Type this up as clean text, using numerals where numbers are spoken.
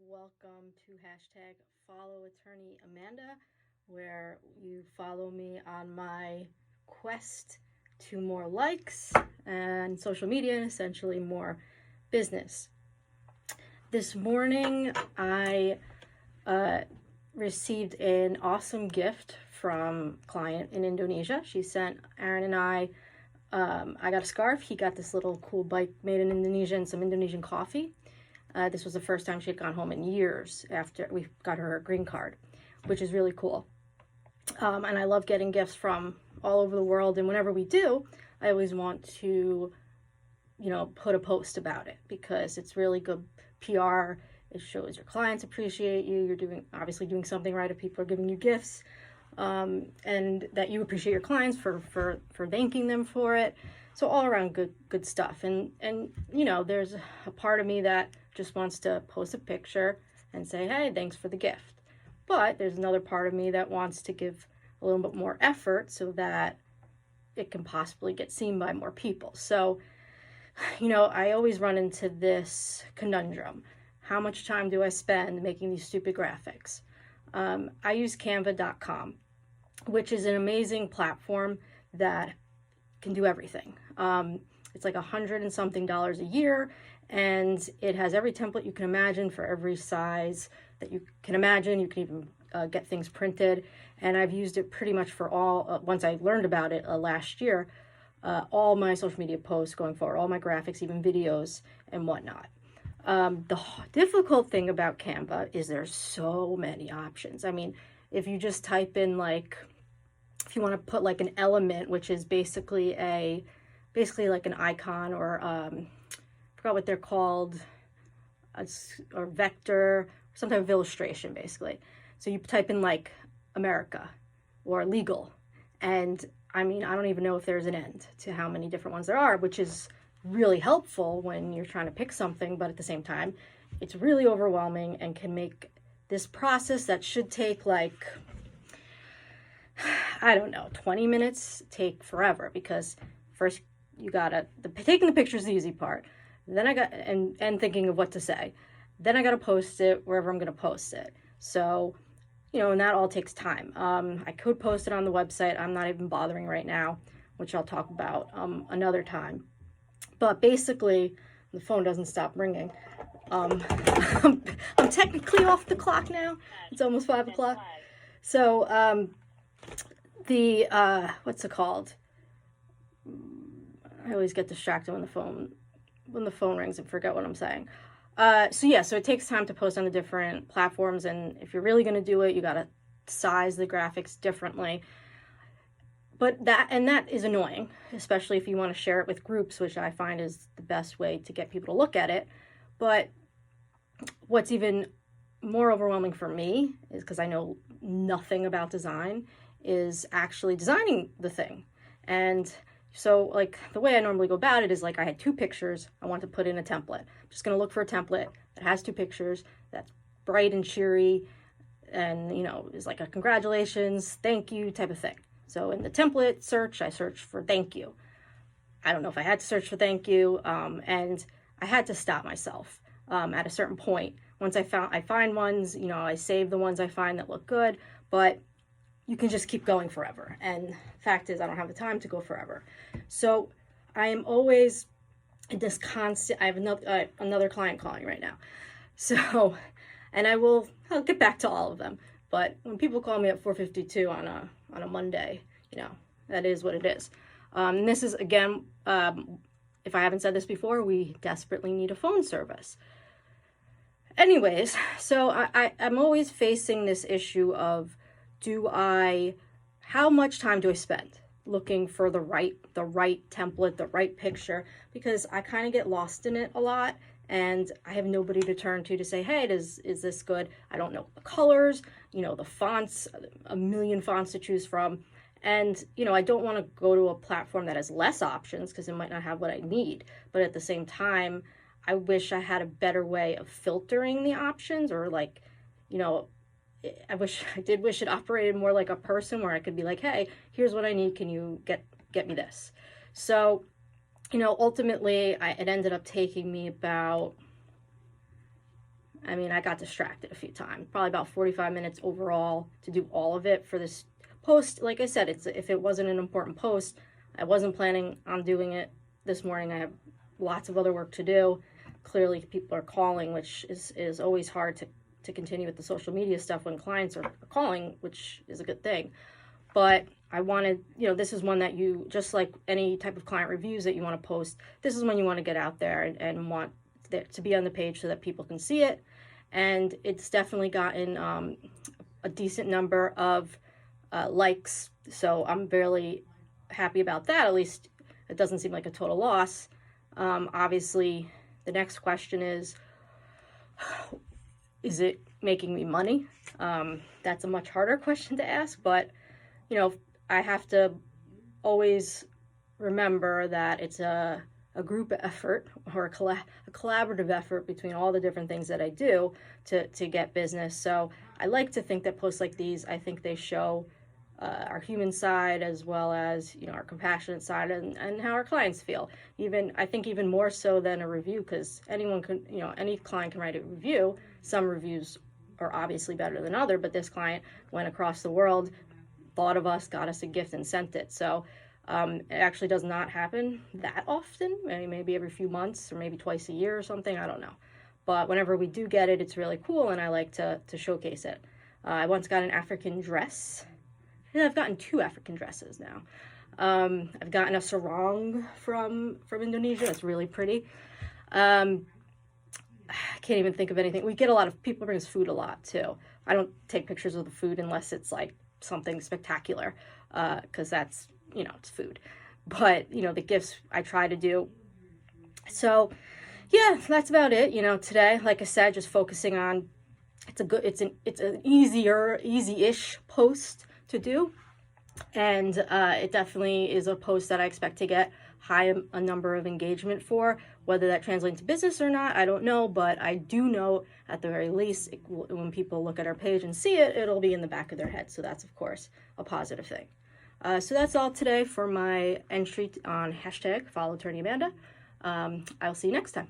Welcome to hashtag follow attorney Amanda, where you follow me on my quest to more likes and social media and essentially more business. This morning I received an awesome gift from a client in Indonesia. She sent Aaron and I got a scarf. He got this little cool bike made in Indonesia and some Indonesian coffee. This was the first time she had gone home in years after we got her green card, which is really cool. And I love getting gifts from all over the world. And whenever we do, I always want to, put a post about it because it's really good PR. It shows your clients appreciate you. You're obviously doing something right if people are giving you gifts, and that you appreciate your clients for thanking them for it. So all around good stuff. And there's a part of me that just wants to post a picture and say, hey, thanks for the gift. But there's another part of me that wants to give a little bit more effort so that it can possibly get seen by more people. So, I always run into this conundrum. How much time do I spend making these stupid graphics? I use canva.com, which is an amazing platform that can do everything. It's like $100 and something a year, and it has every template you can imagine for every size that you can imagine. You can even get things printed, and I've used it pretty much for all, once I learned about it last year, all my social media posts going forward, all my graphics, even videos and whatnot. The difficult thing about Canva is there's so many options. I mean, if you just type in if you want to put like an element, which is basically like an icon or I forgot what they're called, or vector, some type of illustration basically. So you type in like America or legal, and I mean, I don't even know if there's an end to how many different ones there are, which is really helpful when you're trying to pick something, but at the same time, it's really overwhelming and can make this process that should take like, I don't know, 20 minutes take forever, because first you gotta, taking the picture is the easy part. Then I got, and thinking of what to say. Then I gotta post it wherever I'm gonna post it. So, and that all takes time. I could post it on the website. I'm not even bothering right now, which I'll talk about another time. But basically, the phone doesn't stop ringing. I'm technically off the clock now. It's almost 5 o'clock. So, what's it called? I always get distracted when the phone rings and forget what I'm saying. So it takes time to post on the different platforms, and if you're really going to do it, you got to size the graphics differently. But that is annoying, especially if you want to share it with groups, which I find is the best way to get people to look at it. But what's even more overwhelming for me is, because I know nothing about design, is actually designing the thing. And so like the way I normally go about it is like I had 2 pictures I want to put in a template. I'm just going to look for a template that has 2 pictures, that's bright and cheery, and is like a congratulations, thank you type of thing. So in the template search, I searched for thank you. I don't know if I had to search for thank you, and I had to stop myself at a certain point. Once I find ones, I save the ones I find that look good, but you can just keep going forever. And the fact is, I don't have the time to go forever. So I am always in this constant, I have another client calling right now. So, and I'll get back to all of them. But when people call me at 4:52 on a Monday, that is what it is. And this is, again, if I haven't said this before, we desperately need a phone service. Anyways, so I'm always facing this issue of, how much time do I spend looking for the right template, the right picture? Because I kind of get lost in it a lot, and I have nobody to turn to say, hey, is this good? I don't know the colors, the fonts, a million fonts to choose from. And, I don't want to go to a platform that has less options because it might not have what I need. But at the same time, I wish I had a better way of filtering the options, or I wish it operated more like a person, where I could be like, hey, here's what I need. Can you get me this? So, ultimately, it ended up taking me about I mean, I got distracted a few times, probably about 45 minutes overall to do all of it for this post. Like I said, if it wasn't an important post, I wasn't planning on doing it this morning. I have lots of other work to do. Clearly, people are calling, which is always hard to continue with the social media stuff when clients are calling, which is a good thing. But I wanted, this is one that you, just like any type of client reviews that you want to post, this is when you want to get out there and want to be on the page so that people can see it. And it's definitely gotten a decent number of likes, so I'm really happy about that. At least it doesn't seem like a total loss. Obviously, the next question is it making me money? That's a much harder question to ask, but I have to always remember that it's a group effort, or a collaborative effort between all the different things that I do to get business. So I like to think that posts like these, I think they show our human side as well as our compassionate side and how our clients feel. I think even more so than a review, because anyone can, any client can write a review. Some reviews are obviously better than other, but this client went across the world, thought of us, got us a gift, and sent it. So it actually does not happen that often, maybe every few months or maybe twice a year or something, I don't know. But whenever we do get it, it's really cool, and I like to showcase it. I once got an African dress, and I've gotten 2 African dresses now. I've gotten a sarong from Indonesia. It's really pretty. I can't even think of anything. We get a lot of people bring us food a lot too. I don't take pictures of the food unless it's like something spectacular, because that's, it's food. But, the gifts I try to do. So, yeah, that's about it. Today, like I said, just focusing on, it's an easy-ish post to do. And it definitely is a post that I expect to get a number of engagement for. Whether that translates into business or not, I don't know, but I do know at the very least, when people look at our page and see it, it'll be in the back of their head. So that's, of course, a positive thing. So that's all today for my entry on #FollowAttorneyAmanda. I'll see you next time.